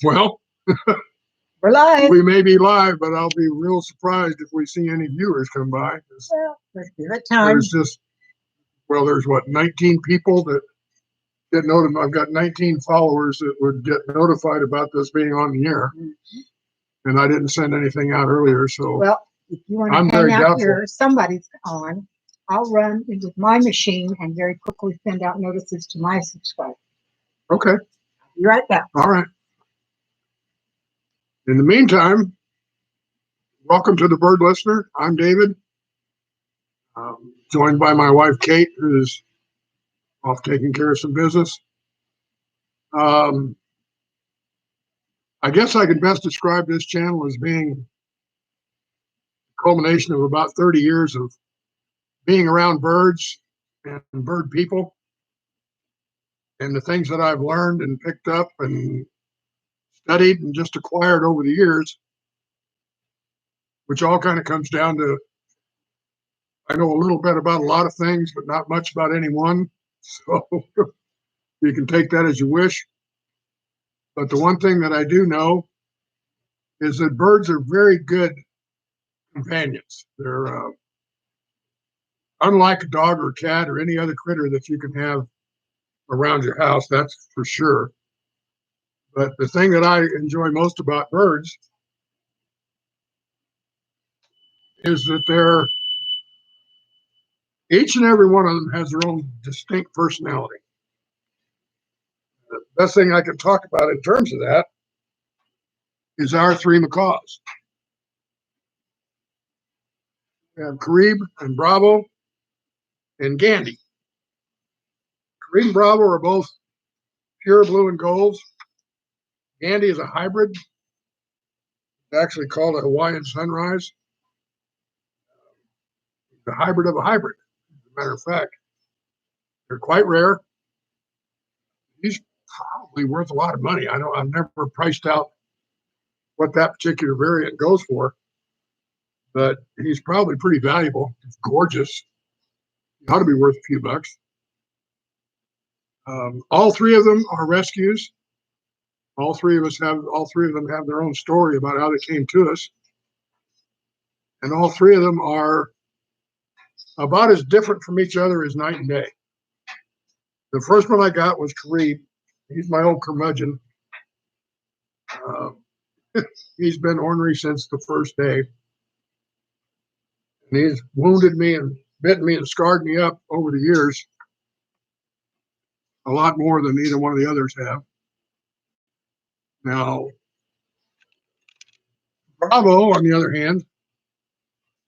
Well, We're live. we may be live, but I'll be real surprised if we see any viewers come by. Well, let's give it time. There's just, well, there's what, 19 people that get notified. I've got 19 followers that would get notified about this being on the air. And I didn't send anything out earlier, so Well, if you want to I'm hang very out doubtful. here, somebody's on. I'll run with my machine and very quickly send out notices to my subscribers. Okay. Be right back. All right. In the meantime, welcome to the Bird Listener. I'm David, joined by my wife, Kate, who's off taking care of some business. I guess I could best describe this channel as being a culmination of about 30 years of being around birds and bird people, and the things that I've learned and picked up and studied and just acquired over the years, which all kind of comes down to, I know a little bit about a lot of things, but not much about any one. So you can take that as you wish. But the one thing that I do know is that birds are very good companions. They're unlike a dog or a cat or any other critter that you can have around your house, that's for sure. But the thing that I enjoy most about birds is that each and every one of them has their own distinct personality. The best thing I can talk about in terms of that is our three macaws. We have Carib and Bravo and Gandy. Carib and Bravo are both pure blue and golds. Gandy is a hybrid. It's actually called a Hawaiian Sunrise. The hybrid of a hybrid, as a matter of fact. They're quite rare. He's probably worth a lot of money. I've never priced out what that particular variant goes for, but he's probably pretty valuable. He's gorgeous. He ought to be worth a few bucks. All three of them are rescues. All three of them have their own story about how they came to us. And all three of them are about as different from each other as night and day. The first one I got was Carib. He's my old curmudgeon. He's been ornery since the first day. And he's wounded me and bitten me and scarred me up over the years. A lot more than either one of the others have. Now, Bravo, on the other hand,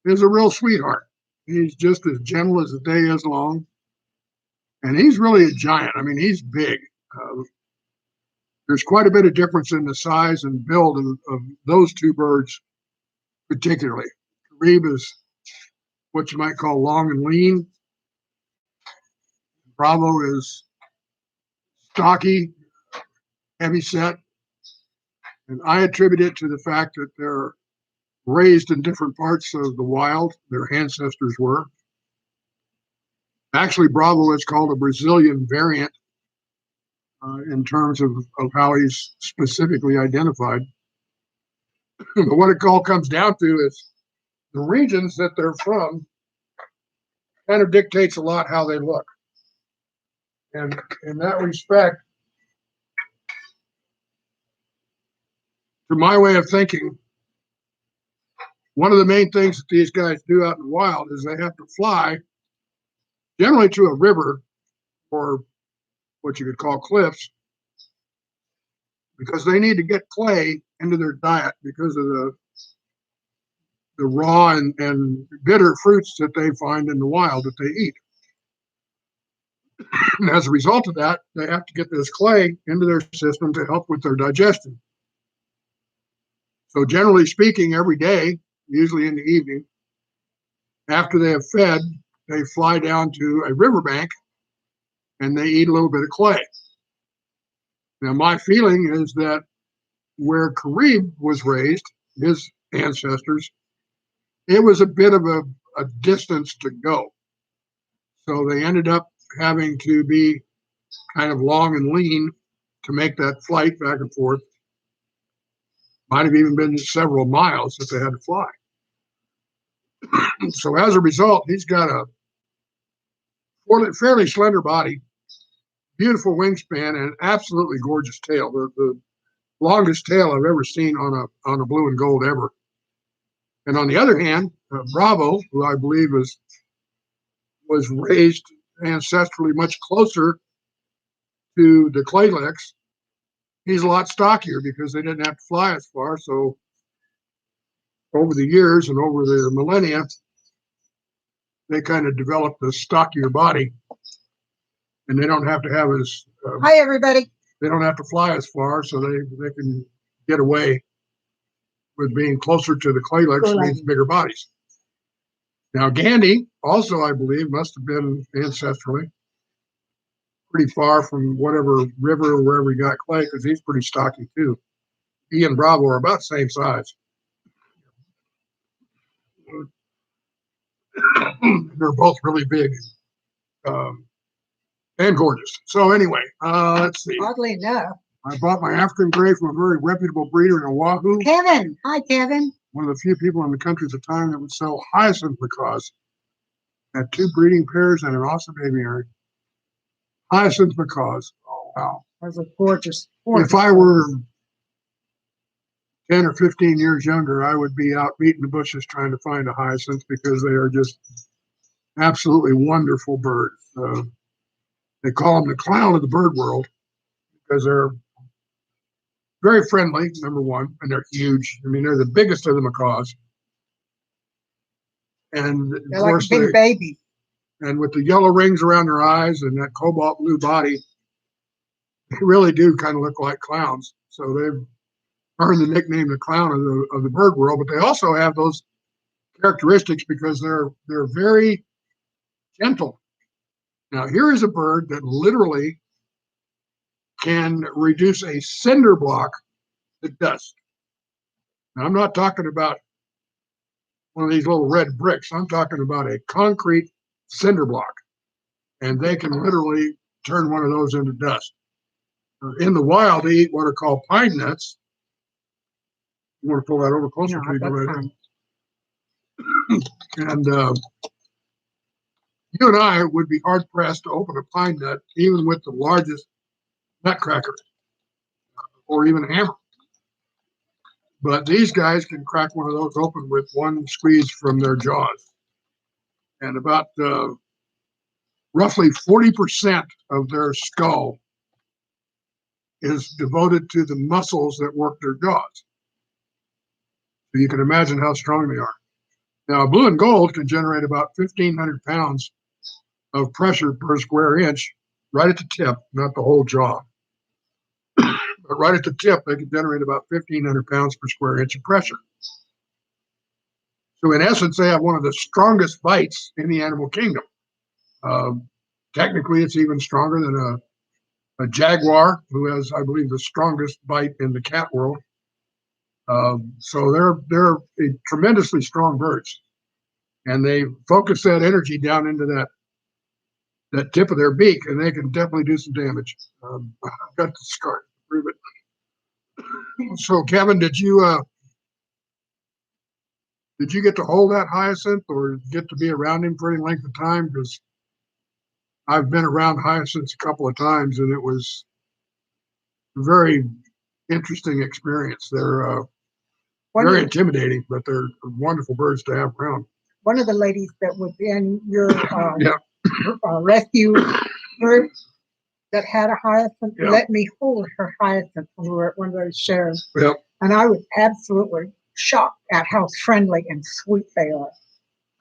is a real sweetheart. He's just as gentle as the day is long. And he's really a giant. I mean, he's big. There's quite a bit of difference in the size and build of those two birds, particularly. Carib is what you might call long and lean. Bravo is stocky, heavy set. And I attribute it to the fact that they're raised in different parts of the wild. Their ancestors were. Actually, Bravo is called a Brazilian variant in terms of how he's specifically identified. But what it all comes down to is the regions that they're from kind of dictates a lot how they look. And in that respect, to my way of thinking, one of the main things that these guys do out in the wild is they have to fly generally to a river or what you could call cliffs, because they need to get clay into their diet because of the raw and bitter fruits that they find in the wild that they eat. And as a result of that, they have to get this clay into their system to help with their digestion. So generally speaking, every day, usually in the evening, after they have fed, they fly down to a riverbank and they eat a little bit of clay. Now, my feeling is that where Carib was raised, his ancestors, it was a bit of a distance to go. So they ended up having to be kind of long and lean to make that flight back and forth. Might have even been several miles if they had to fly. So as a result, he's got a fairly slender body, beautiful wingspan, and absolutely gorgeous tail. The longest tail I've ever seen on a blue and gold ever. And on the other hand, Bravo, who I believe was raised ancestrally much closer to the Claylix, he's a lot stockier because they didn't have to fly as far. So over the years and over the millennia, they kind of developed a stockier body, and they don't have to have as Hi, everybody. they don't have to fly as far, so they can get away with being closer to the Claylix, means bigger bodies. Now, Gandy also, I believe, must have been ancestrally pretty far from whatever river or wherever he got clay, because he's pretty stocky too. He and Bravo are about the same size. They're both really big and gorgeous. So anyway, let's see. Oddly enough, I bought my African gray from a very reputable breeder in Oahu. Kevin. Hi, Kevin. One of the few people in the country at the time that would sell hyacinth macaws. Had 2 breeding pairs and an awesome aviary. Hyacinth macaws. Oh, wow. Those are gorgeous. If I were 10 or 15 years younger, I would be out beating the bushes trying to find a hyacinth because they are just absolutely wonderful birds. They call them the clown of the bird world because they're very friendly, number one, and they're huge. I mean, they're the biggest of the macaws. And of They're course, like big babies. And with the yellow rings around their eyes and that cobalt blue body, they really do kind of look like clowns. So they've earned the nickname the clown of the bird world. But they also have those characteristics because they're very gentle. Now, here is a bird that literally can reduce a cinder block to dust. Now, I'm not talking about one of these little red bricks. I'm talking about a concrete cinder block. And they can literally turn one of those into dust. In the wild, they eat what are called pine nuts. You want to pull that over closer to you? Right. And you and I would be hard pressed to open a pine nut, even with the largest nutcracker or even a hammer. But these guys can crack one of those open with one squeeze from their jaws. And about roughly 40% of their skull is devoted to the muscles that work their jaws. So you can imagine how strong they are. Now, blue and gold can generate about 1,500 pounds of pressure per square inch right at the tip, not the whole jaw. But right at the tip, they can generate about 1,500 pounds per square inch of pressure. So in essence, they have one of the strongest bites in the animal kingdom. Technically, it's even stronger than a jaguar, who has, I believe, the strongest bite in the cat world. So they're tremendously strong birds, and they focus that energy down into that tip of their beak, and they can definitely do some damage. I've got the scar to prove it. So, Kevin, did you get to hold that hyacinth, or get to be around him for any length of time? Because I've been around hyacinths a couple of times, and it was a very interesting experience. They're very intimidating, but they're wonderful birds to have around. One of the ladies that was in your rescue group that had a hyacinth let me hold her hyacinth when we were at one of those shows. Yep. And I was absolutely shocked at how friendly and sweet they are.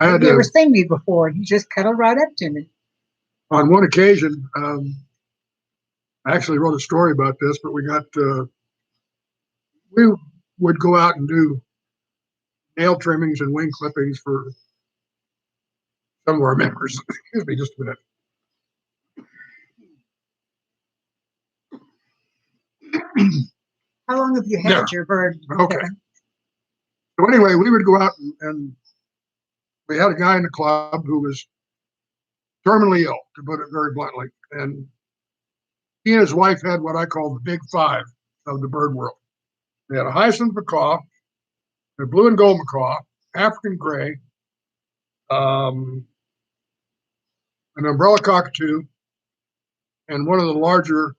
I've never seen me before. He just cuddled right up to me. On one occasion, I actually wrote a story about this, but we would go out and do nail trimmings and wing clippings for some of our members. Excuse me just a minute. How long have you had your bird? Okay. So anyway, we would go out and we had a guy in the club who was terminally ill, to put it very bluntly. And he and his wife had what I call the big five of the bird world. They had a hyacinth macaw, a blue and gold macaw, African gray, an umbrella cockatoo, and one of the larger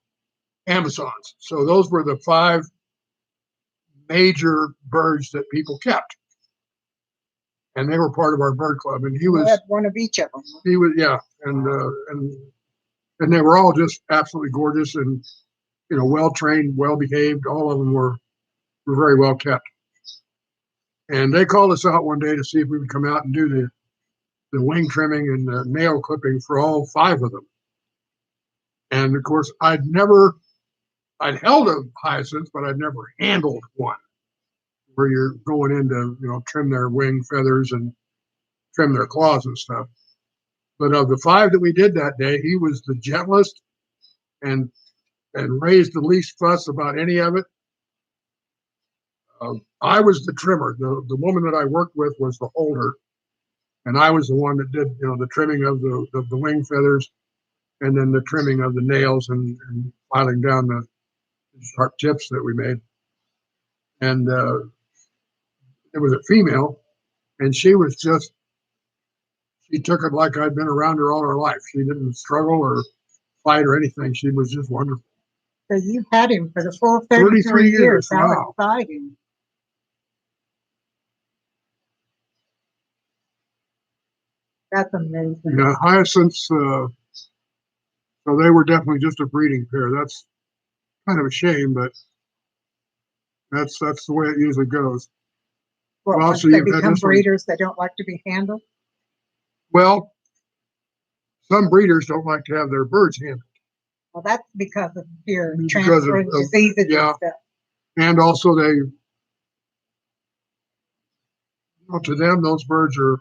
Amazons. So those were the 5 major birds that people kept, and they were part of our bird club. And We had one of each of them. he was, yeah, and they were all just absolutely gorgeous and well trained, well behaved. All of them were very well kept. And they called us out one day to see if we would come out and do the wing trimming and the nail clipping for all 5 of them. And of course, I'd held a hyacinth, but I'd never handled one, where you're going in to trim their wing feathers and trim their claws and stuff. But of the 5 that we did that day, he was the gentlest and raised the least fuss about any of it. I was the trimmer. The woman that I worked with was the holder, and I was the one that did the trimming of the wing feathers, and then the trimming of the nails and filing down the sharp tips that we made. And it was a female, and she took it like I'd been around her all her life. She didn't struggle or fight or anything. She was just wonderful. So you had him for the full 33 years. How wow. exciting. That's amazing. Yeah, hyacinths, so they were definitely just a breeding pair. That's kind of a shame, but that's the way it usually goes. Well, once so they you've had become this one. breeders, they don't like to be handled. Well, some breeders don't like to have their birds handled. Well, that's because of fear of Because transferring of- diseases yeah. and stuff. And also to them, those birds are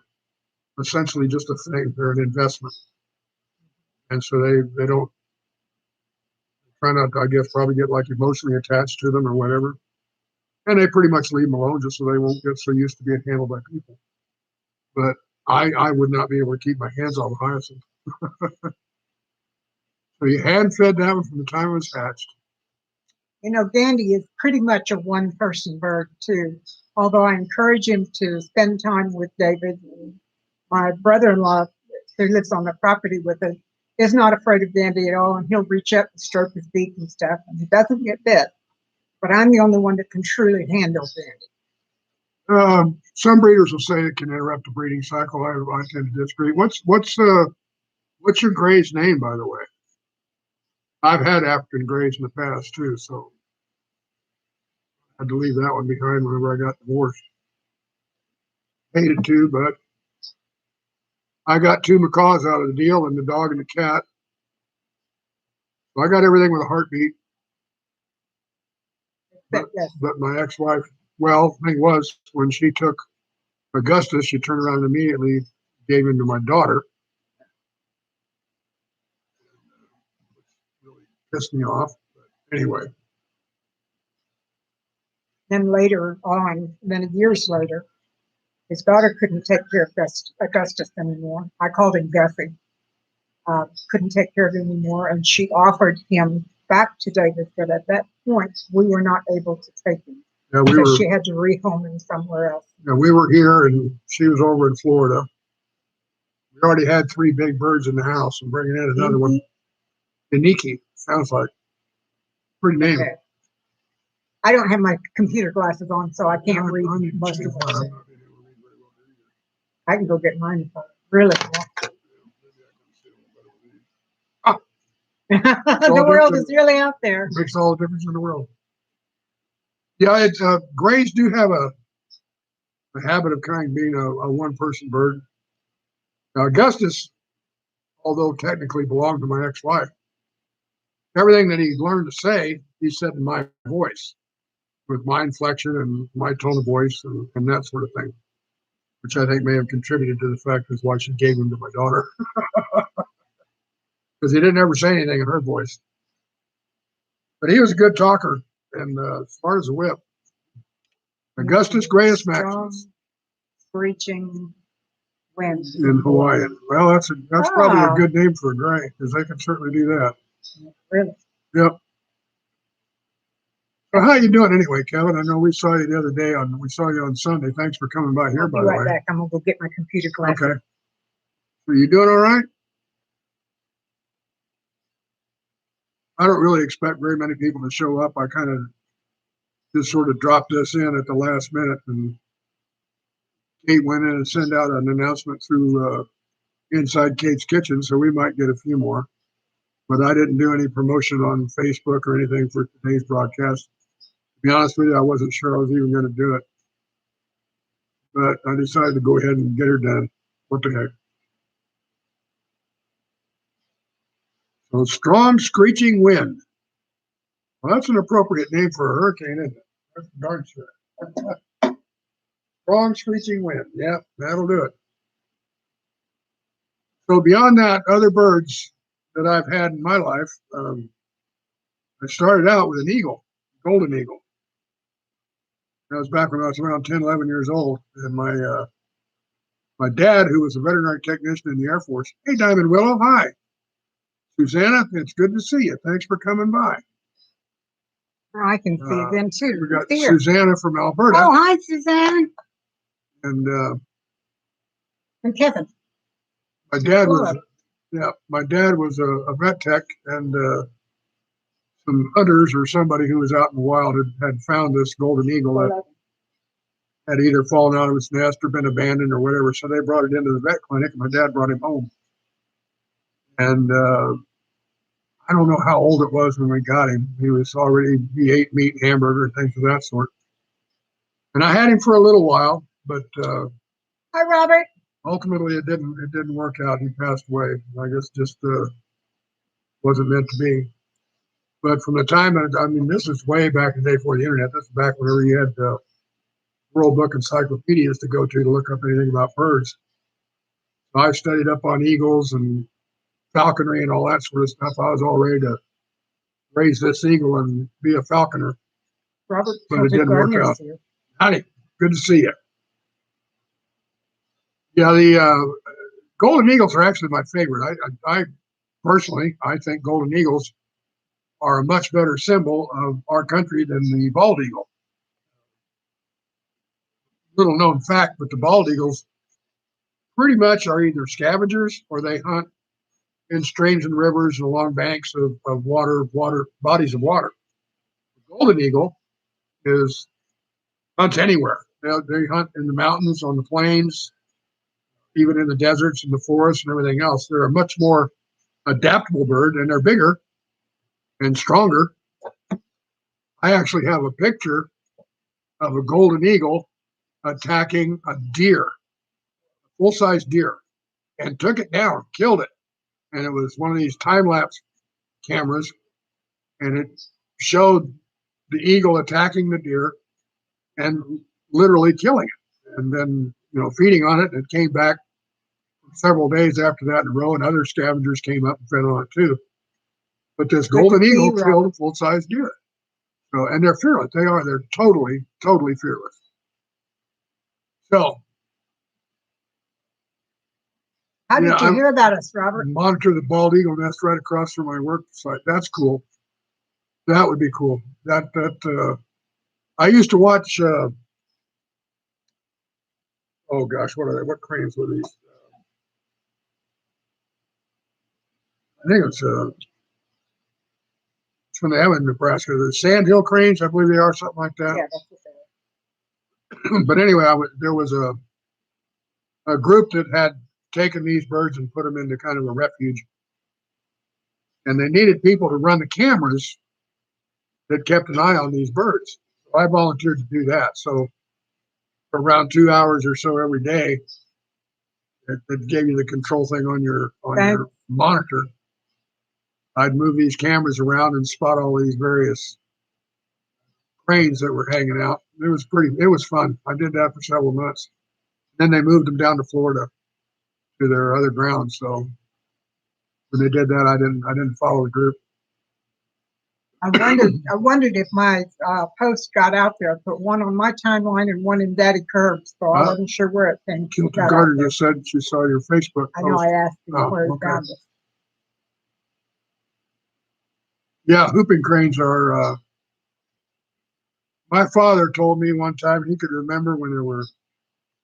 essentially just a thing. They're an investment. And so they don't try not to, I guess, probably get like emotionally attached to them or whatever. And they pretty much leave them alone just so they won't get so used to being handled by people. But I would not be able to keep my hands off a hyacinth. So you hand fed that one from the time it was hatched. Dandy is pretty much a one-person bird too. Although I encourage him to spend time with David. My brother-in-law, who lives on the property with us, is not afraid of Dandy at all, and he'll reach up and stroke his beak and stuff, and he doesn't get bit. But I'm the only one that can truly handle Dandy. Some breeders will say it can interrupt the breeding cycle. I tend to disagree. What's your gray's name, by the way? I've had African grays in the past too, so I had to leave that one behind whenever I got divorced. Hated to, but I got 2 macaws out of the deal, and the dog and the cat. So I got everything with a heartbeat. But my ex-wife, well, the thing was, when she took Augustus, she turned around and immediately gave him to my daughter. Really pissed me off. But anyway. Then later on, many years later, his daughter couldn't take care of Augustus anymore. I called him Gussie. Couldn't take care of him anymore, and she offered him back to David, but at that point, we were not able to take him. Yeah, because she had to rehome him somewhere else. Yeah, we were here, and she was over in Florida. We already had 3 big birds in the house, and bringing in another one. Iniki, sounds like. Pretty name. Okay. I don't have my computer glasses on, so I can't read most of it. I can go get mine if I really want. The world is really out there. It makes all the difference in the world. Yeah, grays do have a habit of kind of being a one-person bird. Now, Augustus, although technically belonged to my ex-wife, everything that he learned to say, he said in my voice, with my inflection and my tone of voice and that sort of thing, which I think may have contributed to the fact that's why she gave him to my daughter. Because he didn't ever say anything in her voice. But he was a good talker and smart as a whip. Augustus Grayus Maximus. Screeching wind. In Hawaiian. Well, that's probably a good name for a gray, because they can certainly do that. Really? Yep. Well, how you doing anyway, Kevin? I know we saw you the other day we saw you on Sunday. Thanks for coming by here, I'll be by the right way. back. I'm gonna go get my computer glasses. Okay. Are you doing all right? I don't really expect very many people to show up. I kind of just sort of dropped this in at the last minute, and Kate went in and sent out an announcement through Inside Kate's Kitchen, so we might get a few more. But I didn't do any promotion on Facebook or anything for today's broadcast. To be honest with you, I wasn't sure I was even going to do it. But I decided to go ahead and get her done. What the heck? So strong screeching wind. Well, that's an appropriate name for a hurricane, isn't it? That's darn sure. Strong screeching wind. Yeah, that'll do it. So beyond that, other birds that I've had in my life, I started out with an eagle, golden eagle. That was back when I was around 10, 11 years old. And my dad, who was a veterinary technician in the Air Force, hey, Diamond Willow, hi. Susanna, it's good to see you. Thanks for coming by. I can see them too. We got Here. Susanna from Alberta. Oh, hi, Suzanne. And And Kevin. my dad was a vet tech, and some hunters or somebody who was out in the wild had found this golden eagle that had either fallen out of its nest or been abandoned or whatever. So they brought it into the vet clinic, and my dad brought him home. And I don't know how old it was when we got him. He ate meat, hamburger, and things of that sort. And I had him for a little while, but Hi, Robert. ultimately it didn't work out. He passed away. I guess just wasn't meant to be. But from the time, this is way back in the day before the internet. This is back whenever you had World Book encyclopedias to go to look up anything about birds. So I studied up on eagles and falconry and all that sort of stuff. I was all ready to raise this eagle and be a falconer. Robert, but it didn't work out. Howdy, good to see you. Yeah, the golden eagles are actually my favorite. I personally, I think golden eagles are a much better symbol of our country than the bald eagle. Little known fact, but the bald eagles pretty much are either scavengers or they hunt in streams and rivers and along banks of bodies of water. The golden eagle hunts anywhere. They hunt in the mountains, on the plains, even in the deserts and the forests and everything else. They're a much more adaptable bird, and they're bigger and stronger. I actually have a picture of a golden eagle attacking a deer, a full-size deer, and took it down, killed it. And it was one of these time-lapse cameras, and it showed the eagle attacking the deer and literally killing it, and then feeding on it. And it came back several days after that in a row, and other scavengers came up and fed on it too. But this golden eagle killed a full-size deer. So, and they're fearless. They're totally, totally fearless. So, how did you hear about us, Robert? Monitor the bald eagle nest right across from my work site. That's cool. That would be cool. I used to watch. Oh gosh, what are they? What cranes were these? I think it's when they have in Nebraska. The sandhill cranes, I believe they are, something like that. Yeah, that's what they are. But anyway, there was a group that had taken these birds and put them into kind of a refuge, and they needed people to run the cameras that kept an eye on these birds. So I volunteered to do that. So for around 2 hours or so every day, it gave you the control thing on your monitor. I'd move these cameras around and spot all these various cranes that were hanging out. It was fun. I did that for several months. Then they moved them down to Florida to their other grounds. So when they did that, I didn't follow the group. I wondered if my post got out there. I put one on my timeline and one in Daddy Curbs, so I wasn't sure where it came. Kilton Carter just said she saw your Facebook post. I know. I asked him where he found it. Yeah, whooping cranes are My father told me one time he could remember when there were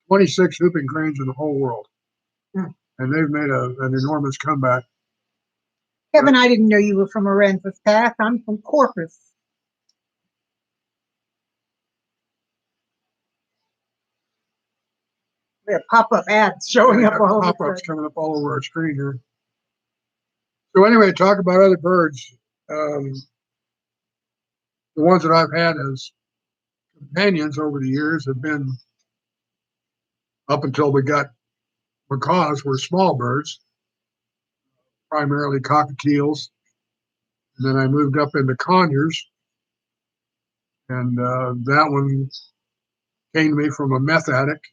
26 whooping cranes in the whole world, Hmm. and they've made an enormous comeback. Kevin, I didn't know you were from Aransas Pass. I'm from Corpus. We have pop-up ads showing Yeah, up all over. pop-ups coming up all over our screen here. So anyway, talk about other birds. The ones that I've had as companions over the years have been, up until we got macaws, were small birds, primarily cockatiels. And then I moved up into conures, and that one came to me from a meth addict.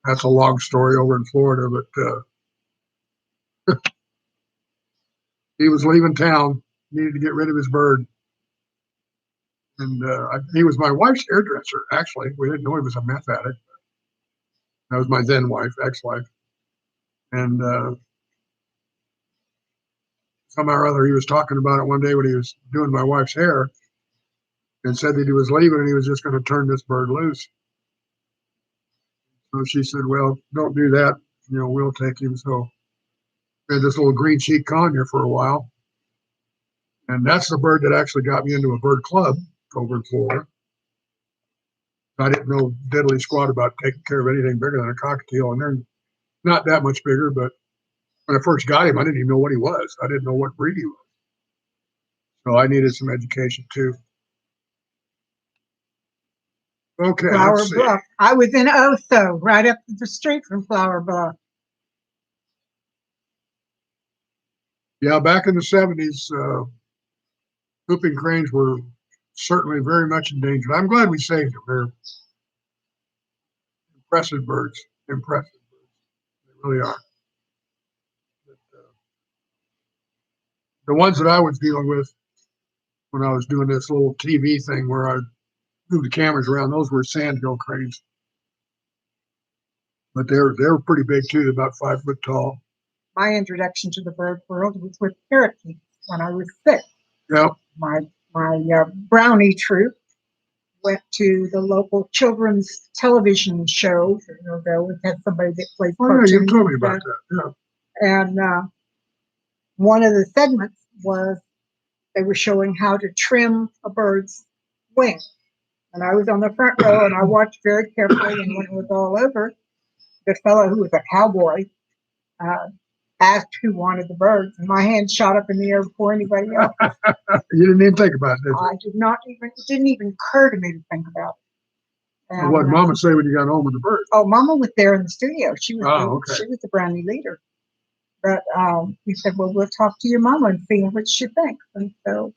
That's a long story over in Florida, but he was leaving town, needed to get rid of his bird. And he was my wife's hairdresser, actually. We didn't know he was a meth addict. That was my then wife, ex-wife. And somehow or other, he was talking about it one day when he was doing my wife's hair, and said that he was leaving and he was just going to turn this bird loose. So she said, well, don't do that. We'll take him. So we had this little green cheek conure for a while. And that's the bird that actually got me into a bird club over in Florida. I didn't know diddly squat about taking care of anything bigger than a cockatiel, and they're not that much bigger. But when I first got him, I didn't even know what he was. I didn't know what breed he was. So I needed some education too. Okay, Flower let's see. Bluff. I was in Otho, right up the street from Flower Bluff. Yeah, back in the 70s, whooping cranes were certainly very much endangered. I'm glad we saved them. They're impressive birds. Impressive birds. They really are. But, the ones that I was dealing with when I was doing this little TV thing where I moved the cameras around, those were sandhill cranes. But they were pretty big too, about 5 foot tall. My introduction to the bird world was with parakeets when I was 6. Yep. My brownie troop went to the local children's television show. They always had somebody that played Oh yeah, cartoons. you told me and about stuff. that. Yeah. And one of the segments was they were showing how to trim a bird's wing. And I was on the front row and I watched very carefully. And when it was all over, the fellow who was a cowboy asked who wanted the birds, and my hand shot up in the air before anybody else. You didn't even think about it, did you? I did not even, it didn't even occur to me to think about it. And what did Mama say when you got home with the bird? Oh, Mama was there in the studio. She was okay. She was the brownie leader. But he said, well, we'll talk to your mama and see what she thinks. And so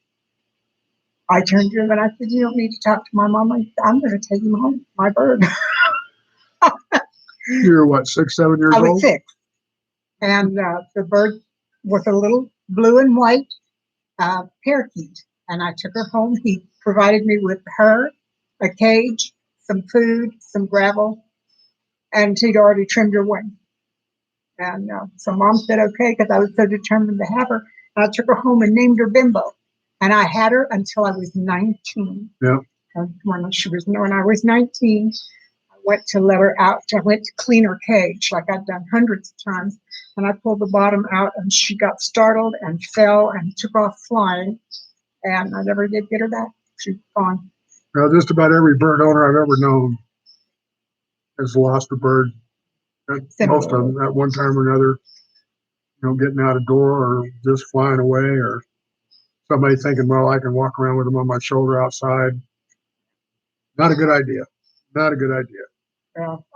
I turned to him and I said, you don't need to talk to my mama. I'm going to take him home, my bird. You were what, 6, 7 years old? I was 6. And the bird was a little blue and white parakeet. And I took her home. He provided me with her, a cage, some food, some gravel, and he'd already trimmed her wing. And so Mom said, okay, because I was so determined to have her. And I took her home and named her Bimbo. And I had her until I was 19. Yeah. When I was 19, I went to let her out. I went to clean her cage like I'd done hundreds of times. And I pulled the bottom out and she got startled and fell and took off flying. And I never did get her back. She's gone. Well, just about every bird owner I've ever known has lost a bird. Most of them at one time or another, getting out a door or just flying away, or somebody thinking, well, I can walk around with them on my shoulder outside. Not a good idea. Not a good idea. Well,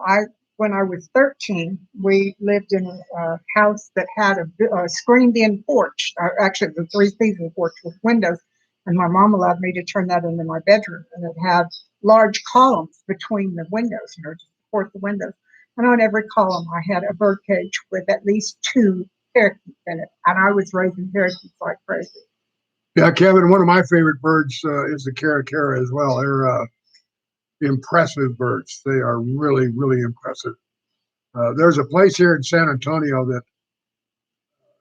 when I was 13, we lived in a house that had a screened-in porch. Actually, it was a 3-season porch with windows, and my mom allowed me to turn that into my bedroom. And it had large columns between the windows, to support the windows. And on every column, I had a bird cage with at least 2 parakeets in it. And I was raising parakeets like crazy. Yeah, Kevin, one of my favorite birds is the caracara as well. They're impressive birds. They are really, really impressive. There's a place here in San Antonio that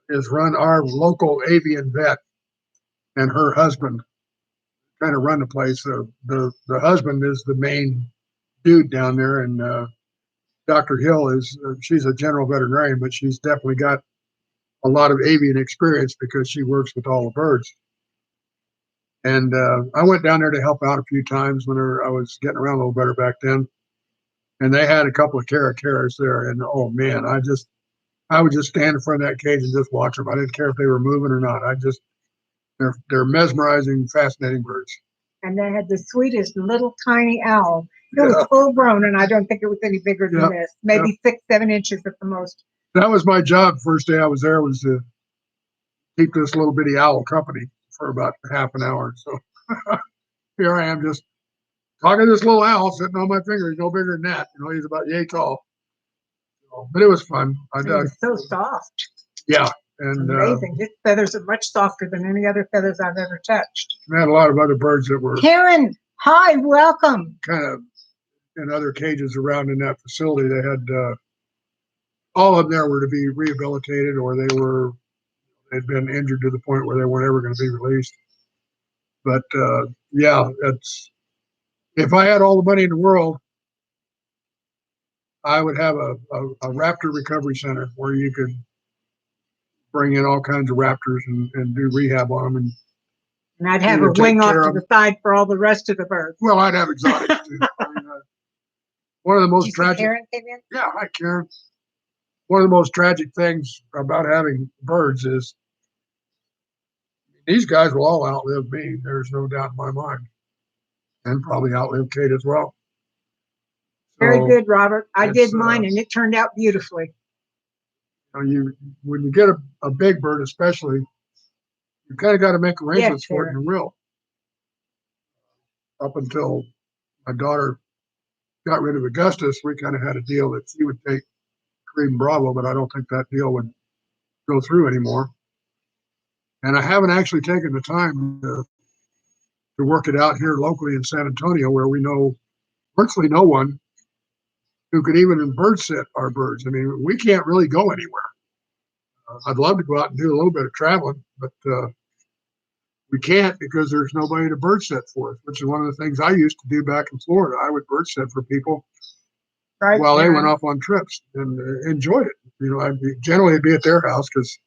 is run our local avian vet and her husband kind of run the place. The husband is the main dude down there, and Dr. Hill is she's a general veterinarian, but she's definitely got a lot of avian experience because she works with all the birds. And I went down there to help out a few times whenever I was getting around a little better back then. And they had a couple of caracaras there, and oh man, I would just stand in front of that cage and just watch them. I didn't care if they were moving or not. They're mesmerizing, fascinating birds. And they had the sweetest little tiny owl. It was Yeah. full grown, and I don't think it was any bigger than Yeah. this. Maybe 6, 7 inches at the most. That was my job first day I was there, was to keep this little bitty owl company for about half an hour. So here I am just talking to this little owl sitting on my finger. He's no bigger than that. He's about yay tall. So, but it was fun. It was so soft. Yeah. And Amazing. Its feathers are much softer than any other feathers I've ever touched. we had a lot of other birds that were Karen, hi, welcome. kind of in other cages around in that facility. They had all of them there were to be rehabilitated, or they'd been injured to the point where they weren't ever going to be released. But yeah, if I had all the money in the world, I would have a raptor recovery center where you could bring in all kinds of raptors and do rehab on them. And I'd have You a would take wing off care to of the side for all the rest of the birds. Well, I'd have exotics too. One of the Did most you see tragic. Karen came in? Yeah, hi Karen. One of the most tragic things about having birds is these guys will all outlive me. There's no doubt in my mind, and probably outlive Kate as well. Very So, good, Robert. I did it's, mine, and it turned out beautifully. When you get a big bird, especially, you kind of got to make arrangements for it in Karen. your will. Up until my daughter got rid of Augustus, we kind of had a deal that she would take Cream Bravo, but I don't think that deal would go through anymore. And I haven't actually taken the time to work it out here locally in San Antonio, where we know virtually no one who could even bird sit our birds. I mean, we can't really go anywhere. I'd love to go out and do a little bit of traveling, but we can't because there's nobody to bird sit for us, which is one of the things I used to do back in Florida. I would bird sit for people Right, while they Karen? went off on trips and enjoyed it. I'd generally be at their house because it's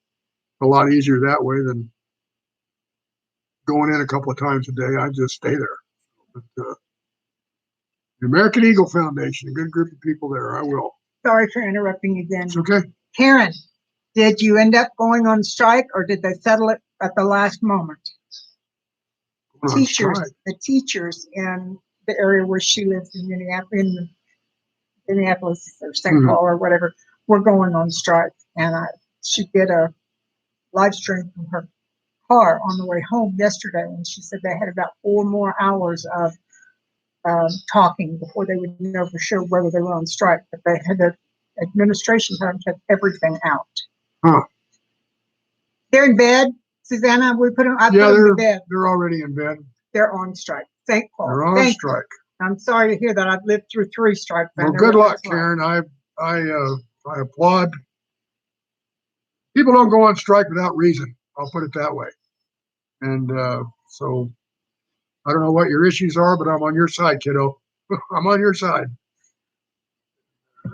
a lot easier that way than going in a couple of times a day. I just stay there. But the American Eagle Foundation, a good group of people there. I will. Sorry for interrupting again. It's okay. Karen, did you end up going on strike, or did they settle it at the last moment? Going on Teachers, strike. the teachers in the area where she lives in Minneapolis or St. Mhm. Paul or whatever, were going on strike. And she did a live stream from her car on the way home yesterday, and she said they had about 4 more hours of talking before they would know for sure whether they were on strike. But they had their administration time to take everything out. Huh. They're in bed, Susanna. We put them. I Yeah, put them to bed. they're already in bed. They're on strike. St. Paul. They're on Thank you. strike. I'm sorry to hear that. I've lived through 3 strikes. I Well, know good what luck, that's like. Karen. I applaud. People don't go on strike without reason. I'll put it that way. And so I don't know what your issues are, but I'm on your side, kiddo. I'm on your side.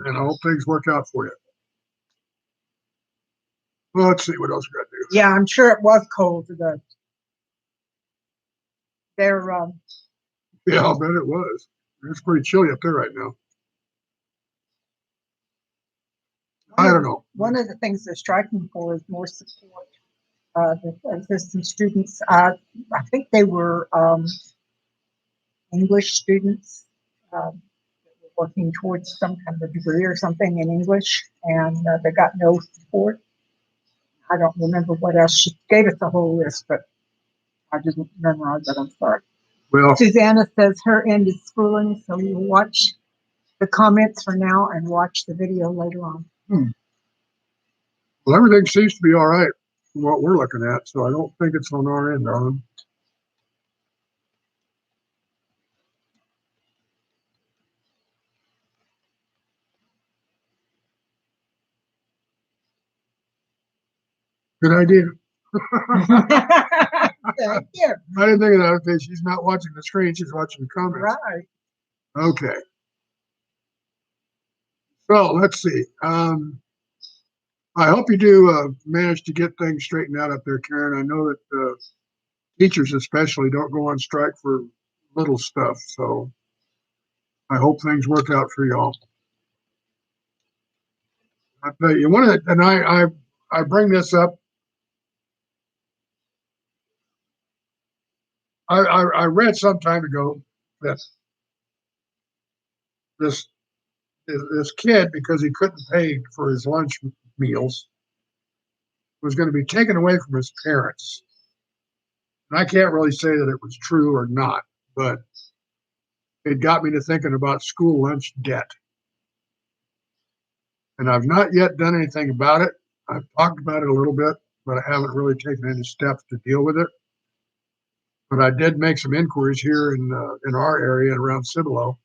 And I hope things work out for you. Well, let's see what else we got to do. Yeah, I'm sure it was cold today. They're Yeah, I'll bet it was. It's pretty chilly up there right now. I don't know. one of the things they're striking for is more support. There's some students. I think they were English students that were working towards some kind of a degree or something in English, and they got no support. I don't remember what else. She gave us a whole list, but I didn't memorize it. I'm sorry. Well, Susanna says her end is schooling, so you watch the comments for now and watch the video later on. well, everything seems to be all right from what we're looking at, so I don't think it's on our end, darling. Good idea. Thank you. I didn't think of that. Okay, she's not watching the screen, she's watching the comments. Right. Okay. So let's see. I hope you do manage to get things straightened out up there, Karen. I know that teachers especially don't go on strike for little stuff, so I hope things work out for y'all. I tell you, one of the, and I bring this up. I read some time ago that this this kid, because he couldn't pay for his lunch meals, was going to be taken away from his parents. And I can't really say that it was true or not, but it got me to thinking about school lunch debt. And I've not yet done anything about it. I've talked about it a little bit, but I haven't really taken any steps to deal with it. But I did make some inquiries here in our area around Cibolo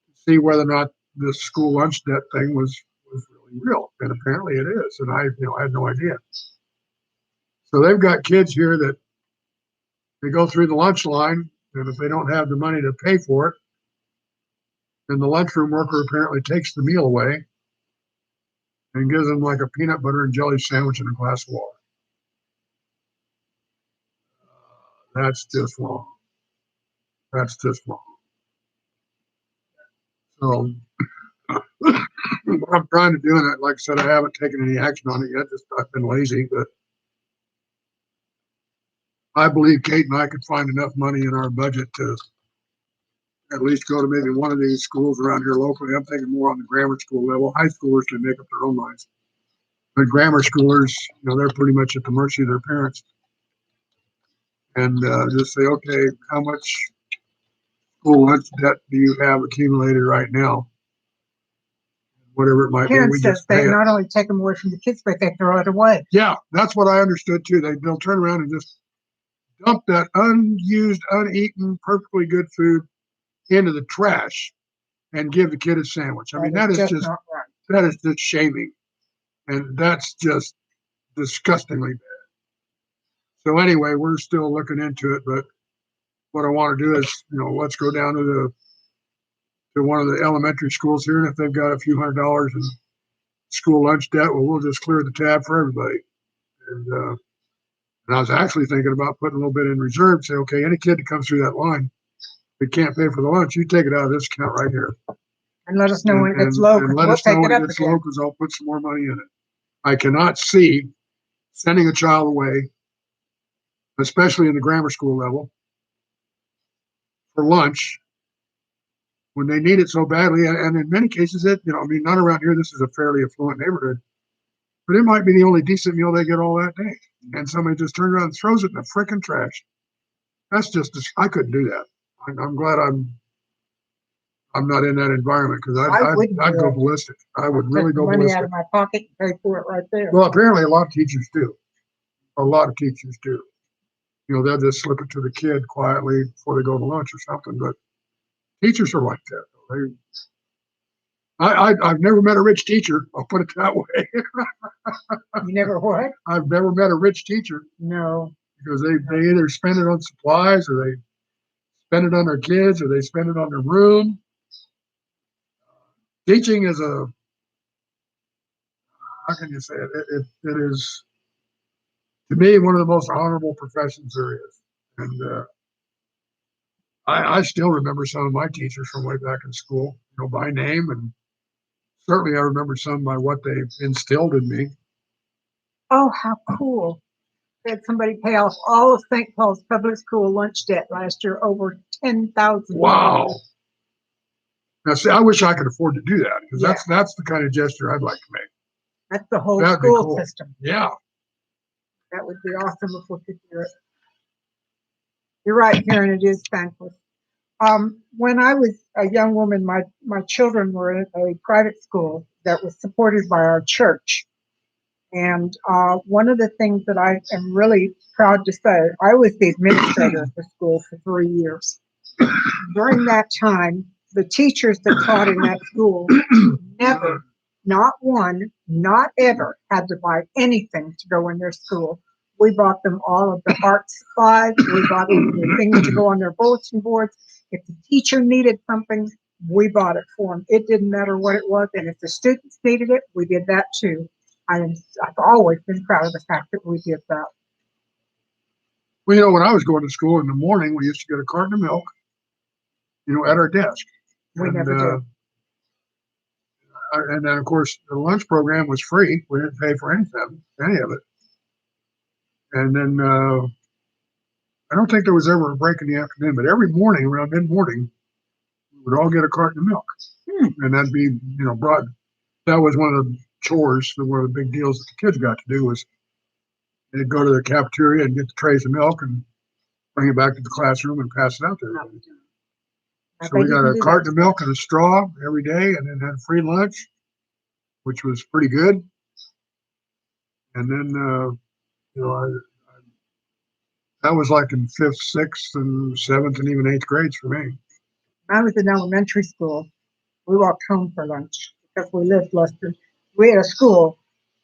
to see whether or not this school lunch debt thing was really real, and apparently it is. And I had no idea. So they've got kids here that they go through the lunch line, and if they don't have the money to pay for it, then the lunchroom worker apparently takes the meal away and gives them like a peanut butter and jelly sandwich and a glass of water. That's just wrong. That's just wrong. So what I'm trying to do, and like I said, I haven't taken any action on it yet. Just I've been lazy, but I believe Kate and I could find enough money in our budget to at least go to maybe one of these schools around here locally. I'm thinking more on the grammar school level. High schoolers can make up their own minds, but grammar schoolers, they're pretty much at the mercy of their parents. And just say, okay, how much school lunch debt do you have accumulated right now? Whatever it might be, Karen we says just pay they it. not only take them away from the kids, but they throw it away. Yeah, that's what I understood too. They'll turn around and just dump that unused, uneaten, perfectly good food into the trash and give the kid a sandwich. I mean, that is just not right. that is just shaming, and that's just disgustingly bad. So anyway, we're still looking into it, but what I want to do is, let's go down to one of the elementary schools here, and if they've got a few $100s in school lunch debt, well, we'll just clear the tab for everybody. And I was actually thinking about putting a little bit in reserve. Say, okay, any kid that comes through that line that can't pay for the lunch, you take it out of this account right here. And let us know when it gets low. And let we'll us know take when it it up gets again. low, because I'll put some more money in it. I cannot see sending a child away, especially in the grammar school level, for lunch when they need it so badly. And in many cases, not around here, this is a fairly affluent neighborhood, but it might be the only decent meal they get all that day. And somebody just turns around and throws it in the frickin' trash. That's just, I couldn't do that. I'm glad I'm not in that environment, because I'd go ballistic. I would really go money ballistic. out of my pocket and pay for it right there. Well, apparently a lot of teachers do. A lot of teachers do. They'll just slip it to the kid quietly before they go to lunch or something. But teachers are like that. I've never met a rich teacher. I'll put it that way. You never what? I've never met a rich teacher. No. Because they either spend it on supplies, or they spend it on their kids, or they spend it on their room. Teaching is how can you say it? It is, to me, one of the most honorable professions there is. And I still remember some of my teachers from way back in school, by name, and certainly I remember some by what they instilled in me. Oh, how cool. Had somebody pay off all of St. Paul's public school lunch debt last year, over $10,000. Wow. Now, see, I wish I could afford to do that, because that's the kind of gesture I'd like to make. That's the whole That'd be school cool. system. Yeah. That would be awesome if we could do it. You're right, Karen, it is thankless. When I was a young woman, my children were in a private school that was supported by our church. And one of the things that I am really proud to say, I was the administrator of the school for 3 years. During that time, the teachers that taught in that school never, not one, not ever, had to buy anything to go in their school. We bought them all of the art supplies. We bought them the things to go on their bulletin boards. If the teacher needed something, we bought it for them. It didn't matter what it was. And if the students needed it, we did that too. I've always been proud of the fact that we did that. Well, you know, when I was going to school in the morning, we used to get a carton of milk, you know, at our desk. We never did. And then, of course, the lunch program was free. We didn't pay for anything, any of it. And then I don't think there was ever a break in the afternoon, but every morning around mid-morning, we would all get a carton of milk. And that'd be, you know, brought. That was one of the chores, one of the big deals that the kids got to do was they'd go to the cafeteria and get the trays of milk and bring it back to the classroom and pass it out there. So we got a carton of milk and a straw every day, and then had free lunch, which was pretty good. And then, you know, that was like in 5th, 6th, and 7th, and even 8th grades for me. When I was in elementary school, we walked home for lunch because we lived less than. We had a school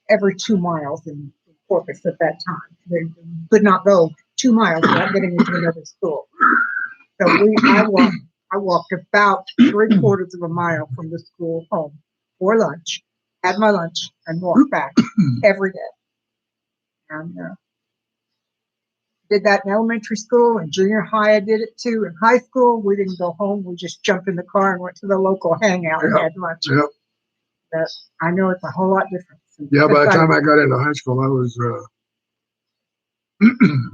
every 2 miles in Corpus at that time. They could not go 2 miles without getting into another school. So I walked about 3/4 of a mile from the school home for lunch, had my lunch, and walked back every day. And did that in elementary school and junior high. I did it too. In high school, we didn't go home. We just jumped in the car and went to the local hangout and had lunch. Yep. But I know it's a whole lot different. Yeah, by the time I got into high school, I was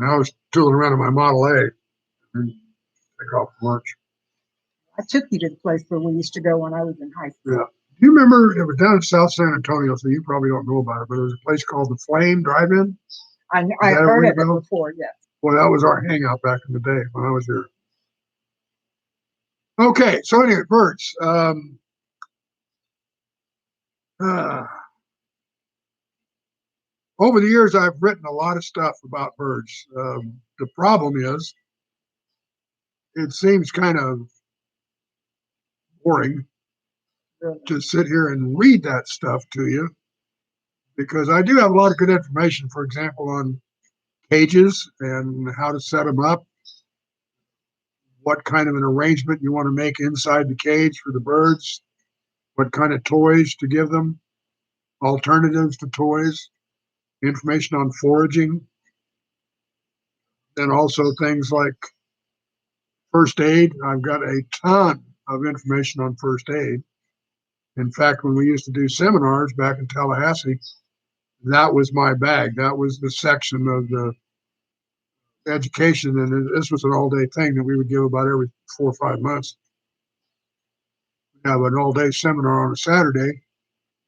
I was tooling around in my Model A and take off for lunch. I took you to the place where we used to go when I was in high school. Yeah. Do you remember, it was down in South San Antonio, so you probably don't know about it, but there was a place called the Flame Drive-In. I heard of it before, yes. Well, that was our hangout back in the day when I was here. Okay, so anyway, birds. Over the years, I've written a lot of stuff about birds. The problem is, it seems kind of boring to sit here and read that stuff to you, because I do have a lot of good information, for example, on cages and how to set them up, what kind of an arrangement you want to make inside the cage for the birds, what kind of toys to give them, alternatives to toys, information on foraging, and also things like first aid. I've got a ton of information on first aid. In fact, when we used to do seminars back in Tallahassee, that was my bag. That was the section of the education, and this was an all-day thing that we would give about every 4 or 5 months. We'd have an all-day seminar on a Saturday,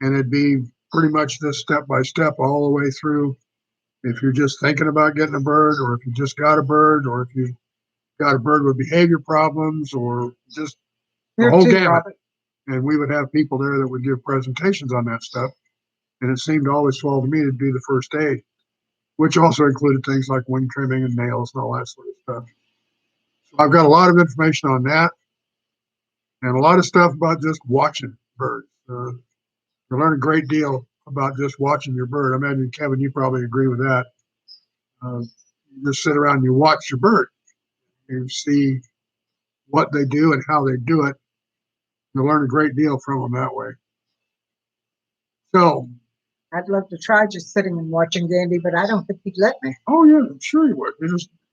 and it'd be pretty much this step-by-step all the way through. If you're just thinking about getting a bird, or if you just got a bird, or if you got a bird with behavior problems, or just the whole gamut. And we would have people there that would give presentations on that stuff. And it seemed to always fall to me to be the first aid, which also included things like wing trimming and nails and all that sort of stuff. So I've got a lot of information on that, and a lot of stuff about just watching birds. You learn a great deal about just watching your bird. I imagine, Kevin, you probably agree with that. You just sit around and you watch your bird. You see what they do and how they do it. You learn a great deal from them that way. So I'd love to try just sitting and watching Dandy, but I don't think he'd let me. Oh yeah, I'm sure you would.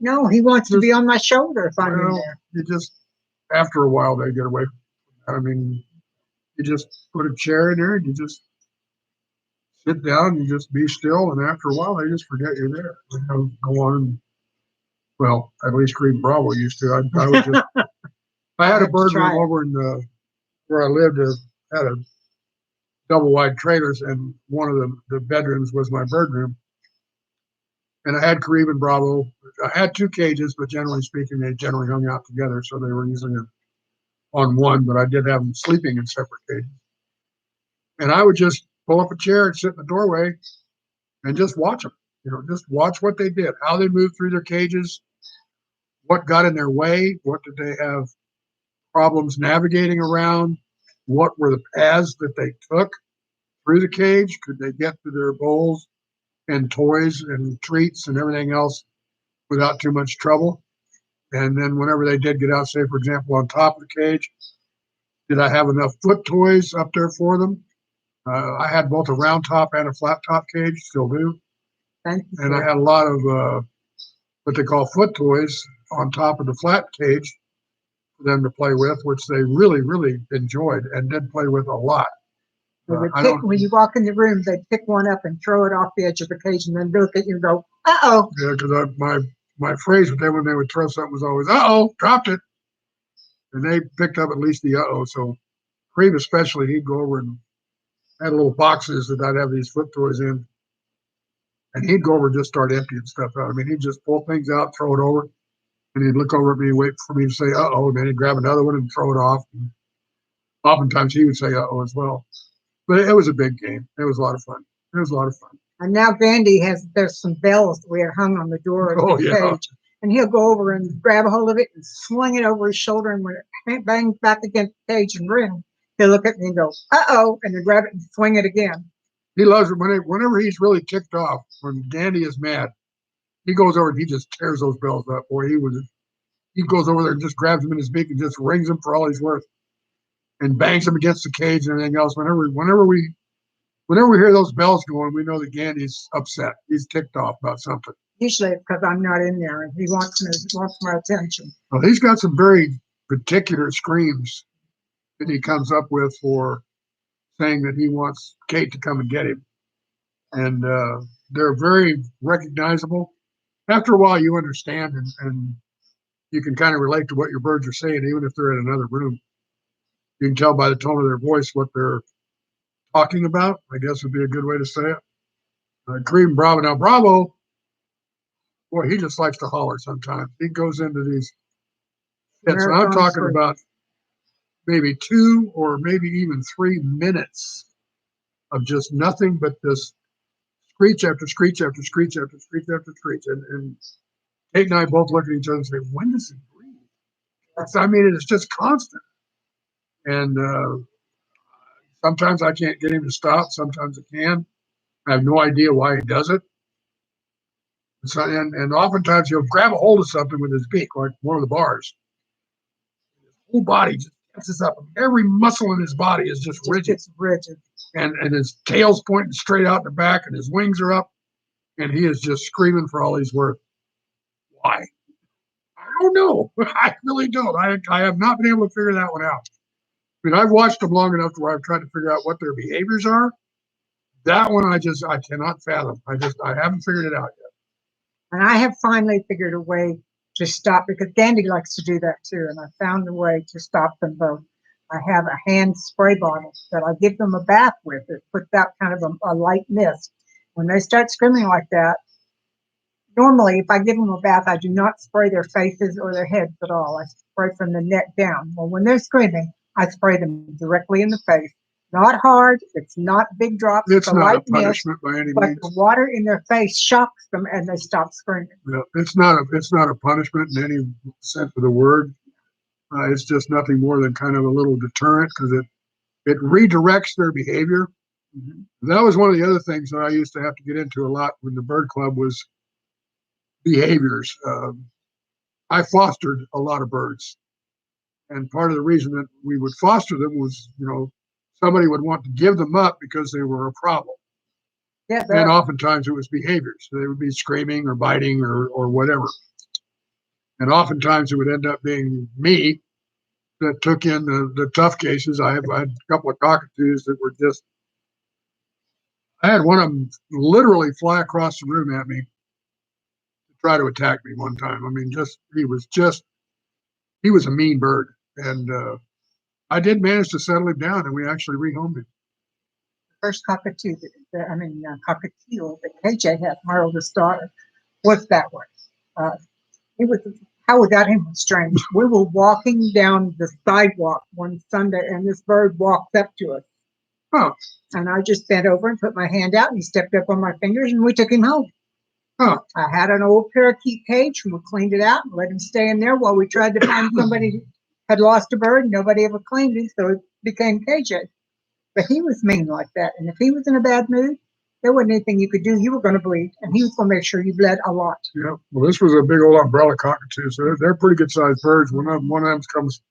No, he wants to be on my shoulder if I'm in there. You just, after a while, they get away from that. I mean, you just put a chair in there and you just sit down and just be still, and after a while, they just forget you're there. They go on and, well, at least Green Bravo used to. I would just, I had a bird room over in where I lived. Had a double wide trailers, and one of the bedrooms was my bird room. And I had Carib and Bravo. I had 2 cages, but generally speaking, they generally hung out together, so they were usually on one, but I did have them sleeping in separate cages. And I would just pull up a chair and sit in the doorway and just watch them. Just watch what they did, how they moved through their cages, what got in their way, what did they have problems navigating around, what were the paths that they took through the cage, could they get to their bowls and toys and treats and everything else without too much trouble. And then whenever they did get out, say for example, on top of the cage, did I have enough foot toys up there for them? I had both a round top and a flat top cage, still do. Thank you. And I had a lot of what they call foot toys on top of the flat cage for them to play with, which they really, really enjoyed and did play with a lot. They would pick, when you walk in the room, they'd pick one up and throw it off the edge of the cage and then look at you and go, uh-oh. Yeah, because my phrase with them when they would throw something was always, uh-oh, dropped it. And they picked up at least the uh-oh. So Creve especially, he'd go over and had little boxes that I'd have these foot toys in. And he'd go over and just start emptying stuff out. I mean, he'd just pull things out, throw it over, and he'd look over at me, wait for me to say, uh-oh, and then he'd grab another one and throw it off. And oftentimes he would say, uh-oh, as well. But it was a big game. It was a lot of fun. It was a lot of fun. And now Vandy there's some bells we are hung on the door of the cage. And he'll go over and grab a hold of it and swing it over his shoulder. And when it bangs back against the cage and ring, he'll look at me and go, uh-oh, and then grab it and swing it again. He loves it. Whenever he's really ticked off, when Dandy is mad, he goes over and he just tears those bells up. Boy, he goes over there and just grabs them in his beak and just rings them for all he's worth and bangs them against the cage and everything else. Whenever we hear those bells going, we know that Gandy's upset. He's ticked off about something. Usually it's because I'm not in there and he wants my attention. Well, he's got some very particular screams that he comes up with for saying that he wants Kate to come and get him. And they're very recognizable. After a while, you understand and you can kind of relate to what your birds are saying, even if they're in another room. You can tell by the tone of their voice what they're talking about, I guess would be a good way to say it. Cream Bravo. Now, Bravo, boy, he just likes to holler sometimes. He goes into these fits. And I'm talking about maybe 2 or maybe even 3 minutes of just nothing but this screech after screech after screech after screech after screech. And Kate and I both look at each other and say, when does he breathe? It's just constant. And sometimes I can't get him to stop. Sometimes I can. I have no idea why he does it. So, and oftentimes he'll grab a hold of something with his beak, like one of the bars. His whole body just tenses up. Every muscle in his body is just rigid. It's rigid. And his tail's pointing straight out the back, and his wings are up, and he is just screaming for all he's worth. Why? I don't know. I really don't. I have not been able to figure that one out. I've watched them long enough to where I've tried to figure out what their behaviors are. That one I cannot fathom. I haven't figured it out yet. And I have finally figured a way to stop, because Dandy likes to do that too. And I found a way to stop them both. I have a hand spray bottle that I give them a bath with. It puts out kind of a light mist. When they start screaming like that, normally if I give them a bath, I do not spray their faces or their heads at all. I spray from the neck down. Well, when they're screaming, I spray them directly in the face. Not hard. It's not big drops. It's not a punishment by any means. But the water in their face shocks them and they stop screaming. No, it's not a punishment in any sense of the word. It's just nothing more than kind of a little deterrent, because it redirects their behavior. Mm-hmm. That was one of the other things that I used to have to get into a lot when the bird club was behaviors. I fostered a lot of birds. And part of the reason that we would foster them was, somebody would want to give them up because they were a problem. Yeah, and oftentimes it was behaviors. They would be screaming or biting or whatever. And oftentimes it would end up being me that took in the tough cases. I had a couple of cockatoos that were just, I had one of them literally fly across the room at me to try to attack me one time. He was a mean bird. And I did manage to settle him down, and we actually rehomed him. The first cockatiel that KJ had, my oldest daughter, was that way. How without him was strange. We were walking down the sidewalk one Sunday, and this bird walked up to us. Oh. And I just bent over and put my hand out, and he stepped up on my fingers, and we took him home. Oh. I had an old parakeet cage, and we cleaned it out and let him stay in there while we tried to find somebody who had lost a bird. Nobody ever claimed him, so it became KJ. But he was mean like that. And if he was in a bad mood, there wasn't anything you could do. You were going to bleed, and he was going to make sure you bled a lot. Yeah. Well, this was a big old umbrella cockatoo, so they're pretty good sized birds. One of them comes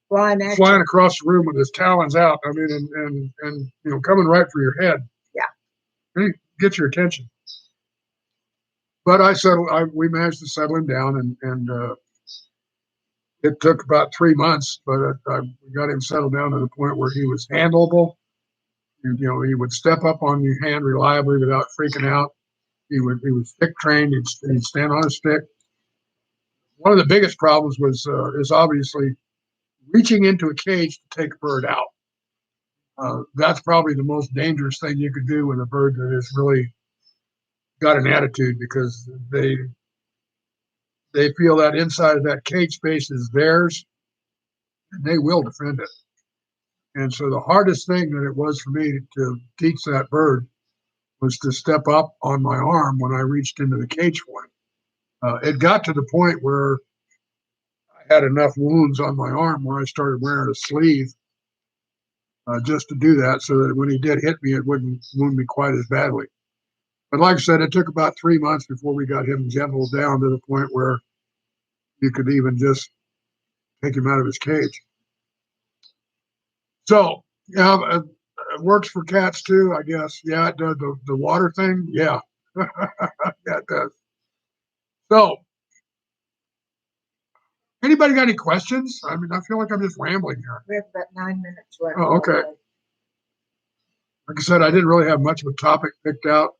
Flying at flying you. across the room with his talons out. I mean, and coming right for your head. Yeah. He gets your attention. But we managed to settle him down, and it took about 3 months, but I got him settled down to the point where he was handleable. He would step up on your hand reliably without freaking out. He was stick trained. He'd stand on a stick. One of the biggest problems is obviously reaching into a cage to take a bird out. That's probably the most dangerous thing you could do with a bird that has really got an attitude, because they feel that inside of that cage space is theirs, and they will defend it. And so the hardest thing that it was for me to teach that bird was to step up on my arm when I reached into the cage for him. It got to the point where I had enough wounds on my arm where I started wearing a sleeve just to do that, so that when he did hit me, it wouldn't wound me quite as badly. But like I said, it took about 3 months before we got him gentled down to the point where you could even just take him out of his cage. So, yeah, it works for cats too, I guess. Yeah, it does. The water thing, yeah. Yeah, it does. So, anybody got any questions? I mean, I feel like I'm just rambling here. We have about 9 minutes left. Oh, okay. Like I said, I didn't really have much of a topic picked out.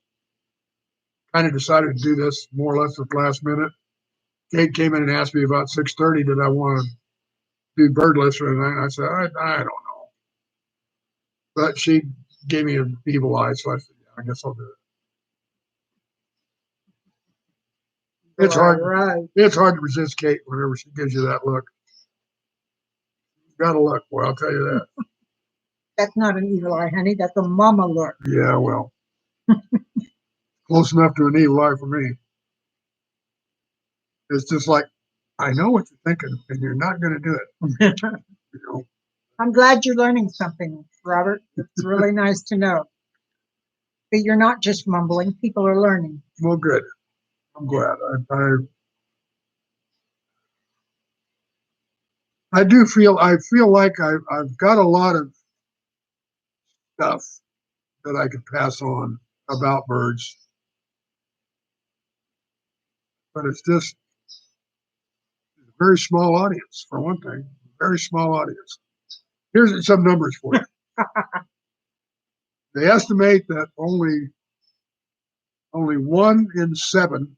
Kind of decided to do this more or less at the last minute. Kate came in and asked me about 6:30, did I want to do bird list? And I said, I don't know. But she gave me an evil eye, so I said, yeah, I guess I'll do it. It's hard. Right. It's hard to resist Kate whenever she gives you that look. You gotta look, boy, I'll tell you that. That's not an evil eye, honey. That's a mama look. Yeah, well, close enough to an evil eye for me. It's just like, I know what you're thinking, and you're not going to do it. You know? I'm glad you're learning something, Robert. It's really nice to know that you're not just mumbling. People are learning. Well, good. I'm glad. I feel like I've got a lot of stuff that I could pass on about birds, but it's just a very small audience, for one thing. Very small audience. Here's some numbers for you. They estimate that only 1 in 7.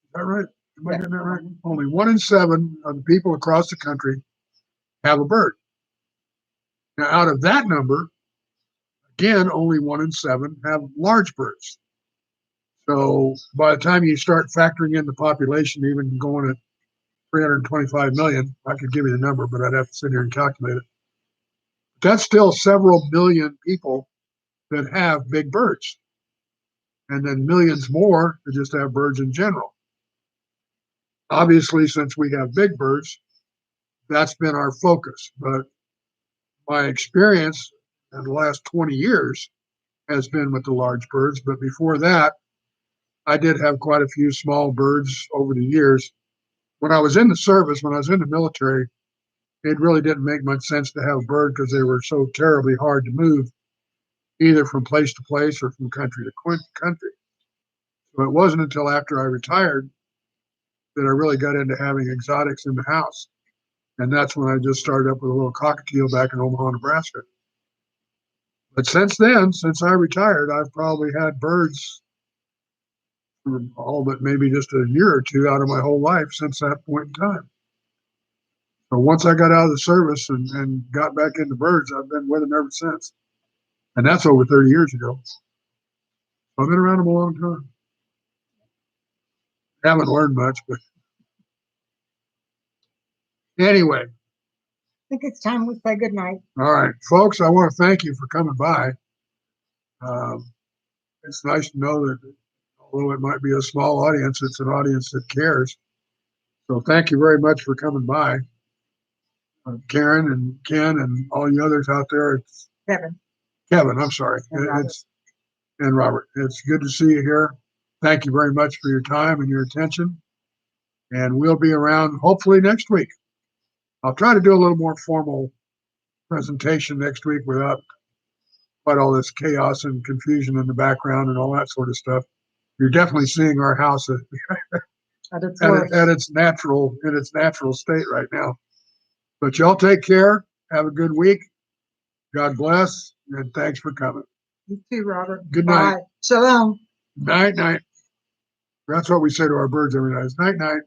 Is that right? Am I getting that right? Only 1 in 7 of the people across the country have a bird. Now, out of that number, again, only 1 in 7 have large birds. So by the time you start factoring in the population, even going at 325 million, I could give you the number, but I'd have to sit here and calculate it. That's still several million people that have big birds. And then millions more that just have birds in general. Obviously, since we have big birds, that's been our focus. But my experience in the last 20 years has been with the large birds. But before that, I did have quite a few small birds over the years. When I was in the service, when I was in the military, it really didn't make much sense to have a bird because they were so terribly hard to move, either from place to place or from country to country. So it wasn't until after I retired that I really got into having exotics in the house. And that's when I just started up with a little cockatiel back in Omaha, Nebraska. But since then, since I retired, I've probably had birds for all but maybe just a year or two out of my whole life since that point in time. So once I got out of the service and got back into birds, I've been with them ever since. And that's over 30 years ago. I've been around them a long time. Haven't learned much, but anyway. I think it's time we say goodnight. All right, folks, I want to thank you for coming by. It's nice to know that although it might be a small audience, it's an audience that cares. So thank you very much for coming by. Karen and Ken and all you others out there. It's Kevin. Kevin, I'm sorry. And Robert. And Robert. It's good to see you here. Thank you very much for your time and your attention. And we'll be around hopefully next week. I'll try to do a little more formal presentation next week without quite all this chaos and confusion in the background and all that sort of stuff. You're definitely seeing our house At its at worst. its natural state right now. But y'all take care. Have a good week. God bless, and thanks for coming. You too, Robert. Good night. Bye. Shalom. Night, night. That's what we say to our birds every night. It's night, night.